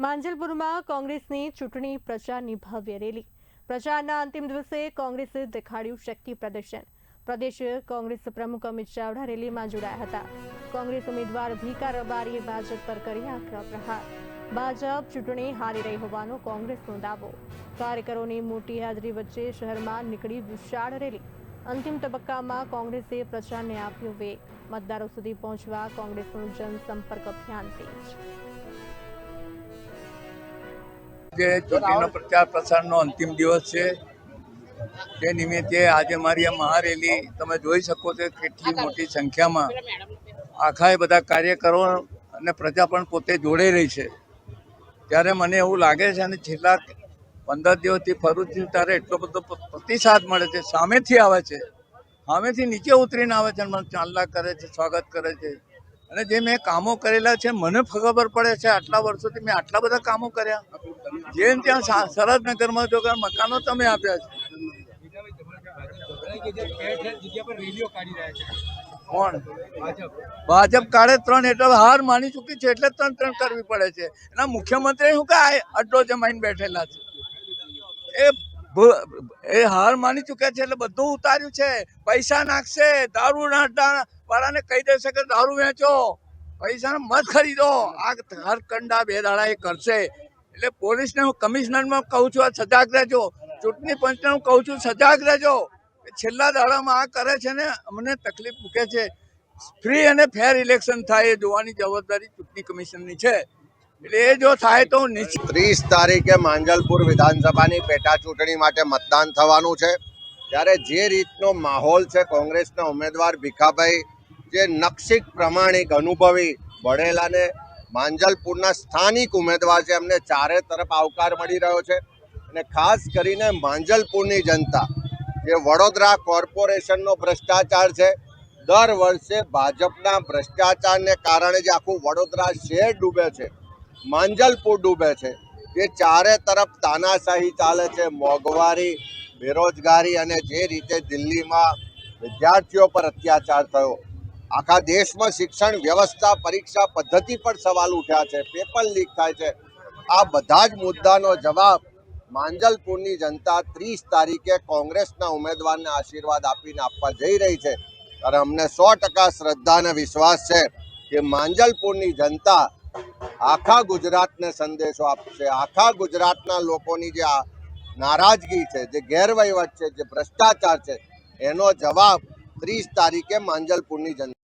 માંજલપુરમાં કોંગ્રેસની ચૂંટણી પ્રચારની ભવ્ય રેલી. પ્રચારના અંતિમ દિવસે કોંગ્રેસે દેખાડ્યું શક્તિ પ્રદર્શન. પ્રદેશ કોંગ્રેસ પ્રમુખ અમિત ચાવડા રેલીમાં જોડાયા હતા. કોંગ્રેસ ઉમેદવાર ભીકા રબારીએ ભાજપ પર કર્યા આકરા પ્રહાર. ભાજપ ચૂંટણી હારી રહી હોવાનો કોંગ્રેસનો દાવો. કાર્યકરોની મોટી હાજરી વચ્ચે શહેરમાં નીકળી વિશાળ રેલી. અંતિમ તબક્કામાં કોંગ્રેસે પ્રચારને આપ્યો વેગ. મતદારો સુધી પહોંચવા કોંગ્રેસનું જનસંપર્ક અભિયાન તેજ. જે ચૂંટણીનો પ્રચાર પ્રસારનો અંતિમ દિવસ છે તે નિમિત્તે આજે મારી આ મહારેલી તમે જોઈ શકો છો કેટલી મોટી સંખ્યામાં આખા બધા કાર્યકરો અને પ્રજા પણ પોતે જોડાઈ રહી છે. ત્યારે મને એવું લાગે છે અને છેલ્લા 15 દિવસથી ફરું છું ત્યારે એટલો બધો પ્રતિસાદ મળે છે. સામેથી આવે છે, સામેથી નીચે ઉતરીને આવે છે, મને ચાંદલા કરે છે, સ્વાગત કરે છે. અને જે મેં કામો કરેલા છે મને ખબર પડે છે આટલા વર્ષોથી મેં આટલા બધા કામો કર્યા. જેમ ત્યાં સરહદનગરમાં જો કે મકાનો તમે આપ્યા છે. કોણ ભાજપ કાળે 3 એટલે હાર માની ચૂકી છે એટલે 3 કરવી પડે છે. એના મુખ્યમંત્રી શું કે અડ્ડો જમાઈને બેઠેલા છે. એ હાર માની ચૂક્યા છે એટલે બધું ઉતાર્યું છે. પૈસા નાખશે, દારૂના અડ્ડા વાળાને કહી દેશે કે દારૂ વેચો, પૈસા મત ખરીદો. આ હરકંડા 2 દાડા એ કરશે. એટલે પોલીસને હું કમિશનરમાં કહું છું સજાગ રહેજો, ચૂંટણી પંચને હું કહું છું સજાગ રહેજો. છેલ્લા દાડામાં આ કરે છે ને અમને તકલીફ મૂકે છે. ફ્રી અને ફેર ઇલેક્શન થાય એ જોવાની જવાબદારી ચૂંટણી કમિશનની છે. એટલે એ જો થાય તો 30 તારીખે માંજલપુર વિધાનસભાની પેટા ચૂંટણી માટે મતદાન થવાનું છે. ત્યારે જે રીતનો માહોલ છે, કોંગ્રેસના ઉમેદવાર ભીખાભાઈ જે નકશિક પ્રમાણિક અનુભવી ભણેલાને માંજલપુરના સ્થાનિક ઉમેદવાર છે, એમને ચારે તરફ આવકાર મળી રહ્યો છે. અને ખાસ કરીને માંજલપુરની જનતા જે વડોદરા કોર્પોરેશનનો ભ્રષ્ટાચાર છે, દર વર્ષે ભાજપના ભ્રષ્ટાચારને કારણે જે આખું વડોદરા શહેર ડૂબે છે, માંજલપુર ડૂબે છે, એ ચારે તરફ તાનાશાહી ચાલે છે, મોંઘવારી, બેરોજગારી અને જે રીતે દિલ્હીમાં વિદ્યાર્થીઓ પર અત્યાચાર થયો, આખા દેશમાં શિક્ષણ વ્યવસ્થા પરીક્ષા પદ્ધતિ પર સવાલ ઉઠ્યા છે, પેપર લીક થાય છે. આ બધા જ મુદ્દાનો જવાબ માંજલપુરની જનતા 30 તારીખે કોંગ્રેસના ઉમેદવારને આશીર્વાદ આપીને આપવા જઈ રહી છે. અને અમને 100% શ્રદ્ધા અને વિશ્વાસ છે કે માંજલપુરની જનતા આખા ગુજરાતને સંદેશો આપશે. આખા ગુજરાતના લોકોની જે નારાજગી છે, જે ગેરવહીવટ છે, જે ભ્રષ્ટાચાર છે, એનો જવાબ 30 તારીખે માંજલપુરની જનતા